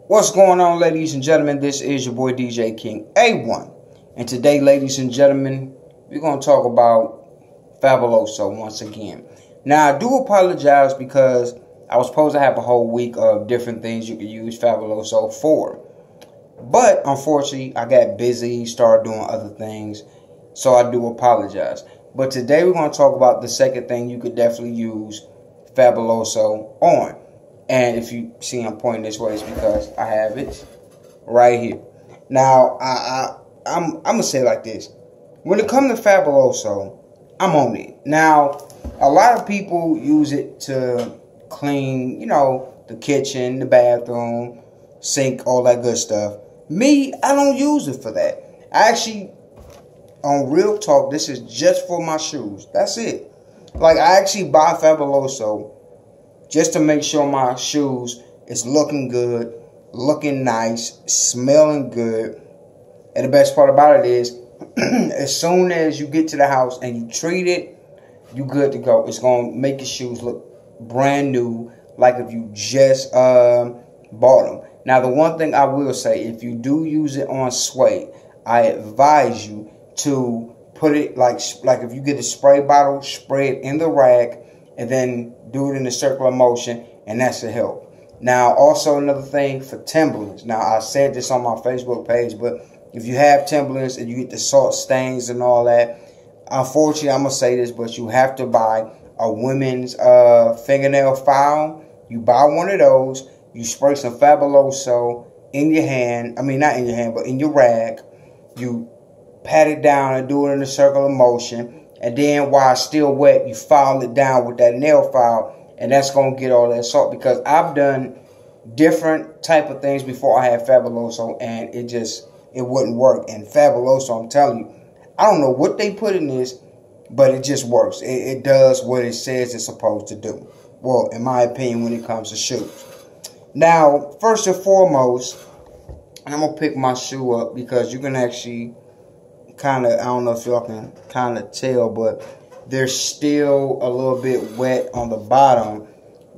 What's going on, ladies and gentlemen? This is your boy DJ King A1. And today, ladies and gentlemen, we're going to talk about Fabuloso once again. Now, I do apologize because I was supposed to have a whole week of different things you could use Fabuloso for. But, unfortunately, I got busy, started doing other things, so I do apologize. But today, we're going to talk about the second thing you could definitely use Fabuloso on. And if you see I'm pointing this way, it's because I have it right here. Now, I'm going to say it like this. When it comes to Fabuloso, I'm on it. Now, a lot of people use it to clean, the kitchen, the bathroom, sink, all that good stuff. Me, I don't use it for that. Actually, on real talk, this is just for my shoes. That's it. Like, I actually buy Fabuloso just to make sure my shoes is looking good, looking nice, smelling good. And the best part about it is, as soon as you get to the house and you treat it, you good to go. It's going to make your shoes look brand new, like if you just bought them. Now, the one thing I will say, if you do use it on suede, I advise you to put it like if you get a spray bottle, spray it in the rag, and then do it in a circular motion, and that's a help. Now, also another thing for Timberlands. Now, I said this on my Facebook page, but if you have Timberlands and you get the salt stains and all that, unfortunately, I'm going to say this, but you have to buy a women's fingernail file. You buy one of those, you spray some Fabuloso in your hand. I mean, not in your hand, but in your rag. You pat it down and do it in a circular motion. And then while it's still wet, you file it down with that nail file. And that's going to get all that salt. Because I've done different type of things before I had Fabuloso. And it wouldn't work. And Fabuloso, I'm telling you, I don't know what they put in this, but it just works. It does what it says it's supposed to do. Well, in my opinion, when it comes to shoes. Now, first and foremost, I'm going to pick my shoe up because you can actually kind of, I don't know if y'all can kind of tell, but they're still a little bit wet on the bottom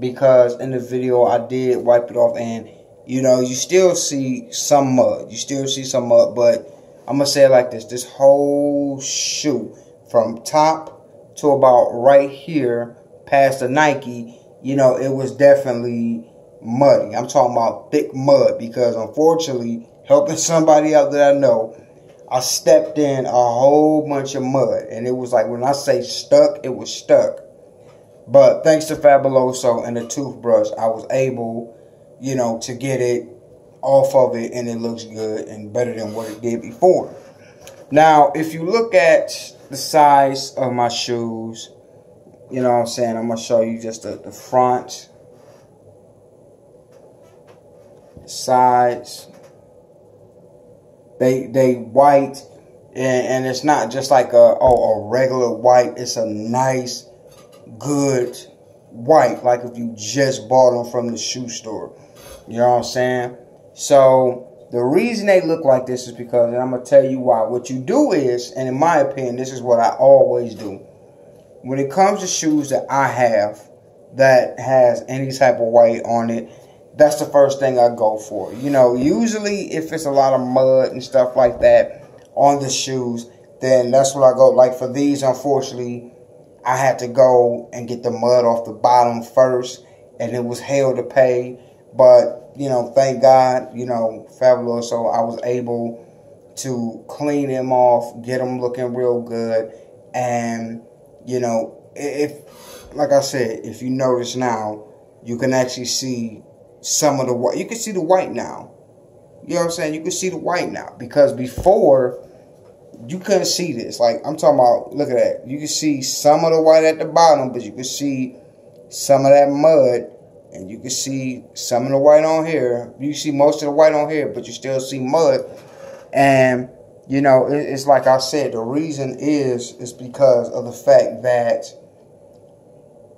because in the video I did wipe it off and, you still see some mud. You still see some mud, but I'm going to say it like this. This whole shoe from top to about right here past the Nike, it was definitely muddy. I'm talking about thick mud because unfortunately, helping somebody out that I know, I stepped in a whole bunch of mud. And it was like, when I say stuck, it was stuck. But thanks to Fabuloso and the toothbrush, I was able, to get it off of it. And it looks good and better than what it did before. Now, if you look at the size of my shoes, you know what I'm saying? I'm going to show you just the front, the sides. They white, and it's not just like a regular white. It's a nice, good white, like if you just bought them from the shoe store. You know what I'm saying? So the reason they look like this is because, and I'm going to tell you why. What you do is, and in my opinion, this is what I always do. When it comes to shoes that I have that has any type of white on it, that's the first thing I go for. Usually if it's a lot of mud and stuff like that on the shoes, then that's what I go. Like for these, unfortunately, I had to go and get the mud off the bottom first, and it was hell to pay. But, thank God, Fabuloso, I was able to clean them off, get them looking real good. And, if, like I said, if you notice now, you can actually see some of the white. You can see the white now. You know what I'm saying? You can see the white now. Because before, you couldn't see this. Like, I'm talking about, look at that. You can see some of the white at the bottom, but you can see some of that mud. And you can see some of the white on here. You see most of the white on here, but you still see mud. And, it's like I said, the reason is because of the fact that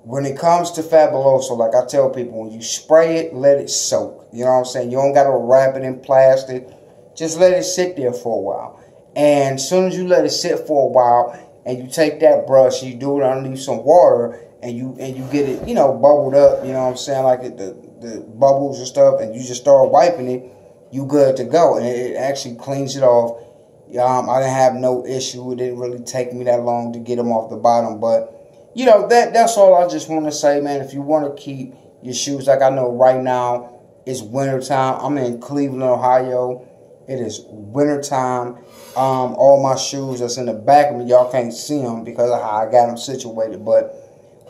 when it comes to Fabuloso, like I tell people, when you spray it, let it soak. You know what I'm saying? You don't got to wrap it in plastic. Just let it sit there for a while. And as soon as you let it sit for a while, and you take that brush, and you do it underneath some water, and you get it, bubbled up, you know what I'm saying, like the the bubbles and stuff, and you just start wiping it, you good to go. And it actually cleans it off. I didn't have no issue. It didn't really take me that long to get them off the bottom. But, you know, that's all I just want to say, man. If you want to keep your shoes, like I know right now, it's winter time. I'm in Cleveland, Ohio. It is winter time. All my shoes that's in the back of me, y'all can't see them because of how I got them situated. But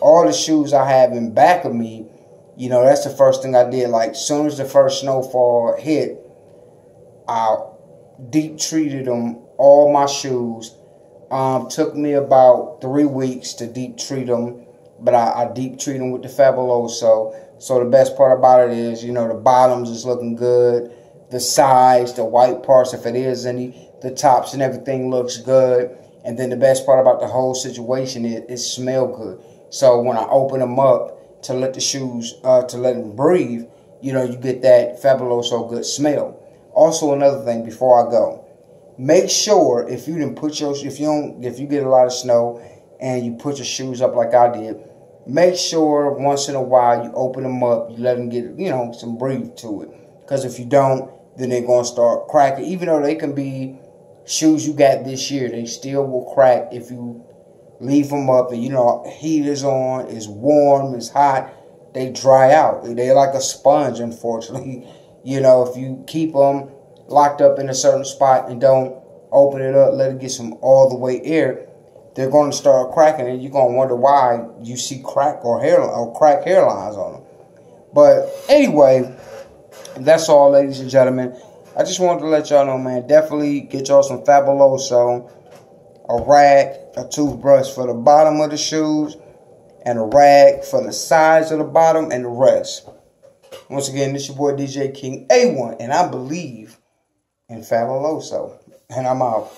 all the shoes I have in back of me, you know, that's the first thing I did. Like, as soon as the first snowfall hit, I deep treated them, all my shoes. Took me about 3 weeks to deep treat them, but I deep treat them with the Fabuloso. So the best part about it is, you know, the bottoms is looking good. The sides, the white parts, if it is any, the tops and everything looks good. And then the best part about the whole situation is it smells good. So when I open them up to let the shoes, to let them breathe, you know, you get that Fabuloso good smell. Also, another thing before I go, make sure if you didn't put your, if you get a lot of snow and you put your shoes up like I did, make sure once in a while you open them up, you let them get, you know, some breathe to it. Because if you don't, then they're going to start cracking. Even though they can be shoes you got this year, they still will crack if you leave them up and, you know, heat is on, it's warm, it's hot. They dry out. They're like a sponge, unfortunately. You know, if you keep them locked up in a certain spot and don't open it up, let it get some all the way air, they're going to start cracking, and you're going to wonder why you see crack or crack hairlines on them. But anyway, that's all, ladies and gentlemen. I just wanted to let y'all know, man, definitely get y'all some Fabuloso, a rag, a toothbrush for the bottom of the shoes, and a rag for the sides of the bottom and the rest. Once again, this your boy DJ King A1, and I believe in Fabuloso. And I'm out.